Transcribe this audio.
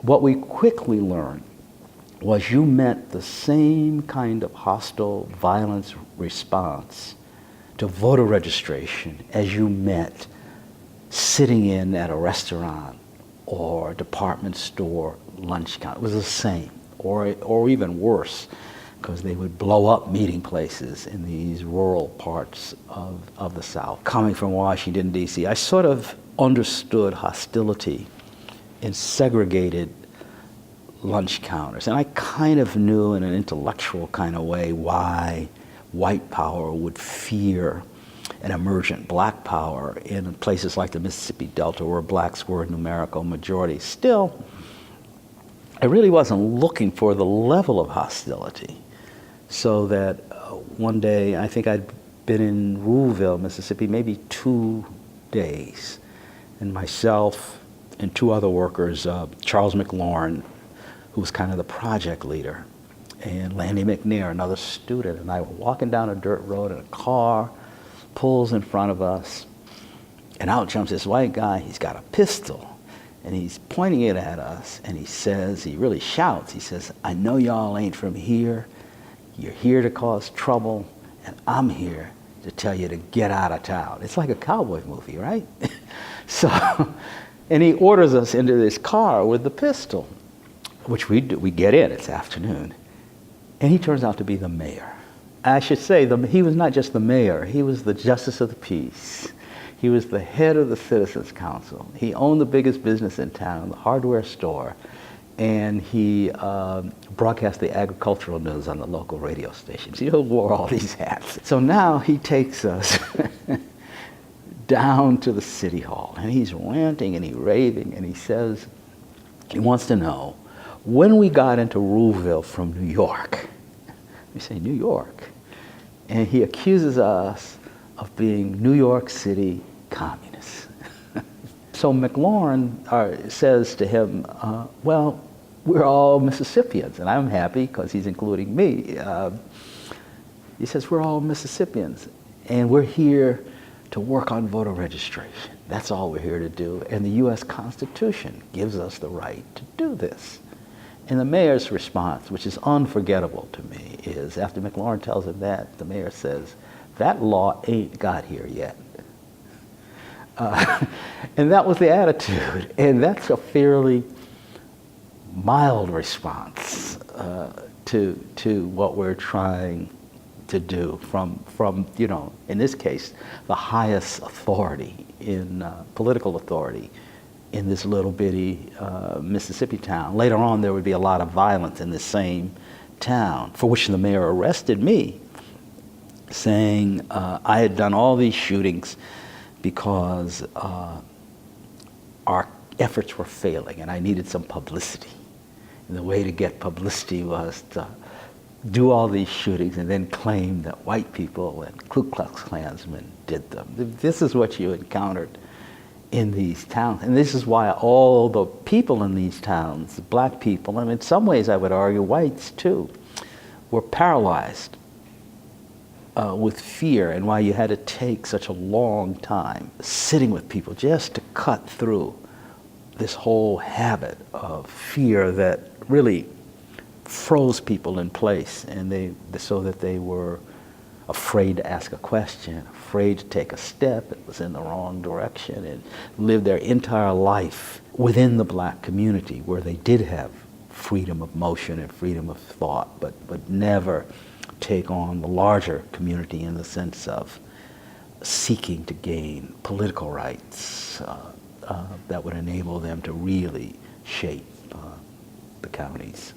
what we quickly learned was you met the same kind of hostile violence response to voter registration as you met sitting in at a restaurant or department store lunch counter. It was the same, or even worse, because they would blow up meeting places in these rural parts of the South. Coming from Washington, D.C., I sort of understood hostility in segregated lunch counters. And I kind of knew in an intellectual kind of way why white power would fear an emergent black power in places like the Mississippi Delta where blacks were a numerical majority. Still, I really wasn't looking for the level of hostility. So that one day, I think I'd been in Ruleville, Mississippi, maybe 2 days. And myself and 2 other workers, Charles McLaurin, who was kind of the project leader, and Landy McNair, another student, and I were walking down a dirt road and a car pulls in front of us, and out jumps this white guy. He's got a pistol, and he's pointing it at us, and he says, he really shouts, he says, "I know y'all ain't from here. You're here to cause trouble, and I'm here to tell you to get out of town." It's like a cowboy movie, right? So, and he orders us into this car with the pistol, which we do. We get in, it's afternoon, and he turns out to be the mayor. I should say, he was not just the mayor, he was the justice of the peace. He was the head of the Citizens Council. He owned the biggest business in town, the hardware store, and he broadcast the agricultural news on the local radio stations. He wore all these hats. So now he takes us down to the city hall, and he's ranting and he's raving, and he says, he wants to know, when we got into Ruleville from New York. We say, New York? And he accuses us of being New York City communists. So McLaurin says to him, well, we're all Mississippians, and I'm happy because he's including me. He says, we're all Mississippians, and we're here to work on voter registration. That's all we're here to do, and the U.S. Constitution gives us the right to do this. And the mayor's response, which is unforgettable to me, is after McLaurin tells him that, the mayor says, that law ain't got here yet. And that was the attitude, and that's a fairly mild response to what we're trying to do from you know, in this case, the highest authority in political authority in this little bitty Mississippi town. Later on, there would be a lot of violence in the same town, for which the mayor arrested me, saying I had done all these shootings because our efforts were failing and I needed some publicity. And the way to get publicity was to do all these shootings and then claim that white people and Ku Klux Klansmen did them. This is what you encountered in these towns. And this is why all the people in these towns, black people, and in some ways I would argue whites too, were paralyzed with fear, and why you had to take such a long time sitting with people just to cut through this whole habit of fear that really froze people in place, and so that they were afraid to ask a question, afraid to take a step that was in the wrong direction, and lived their entire life within the black community where they did have freedom of motion and freedom of thought, but never take on the larger community in the sense of seeking to gain political rights that would enable them to really shape the counties.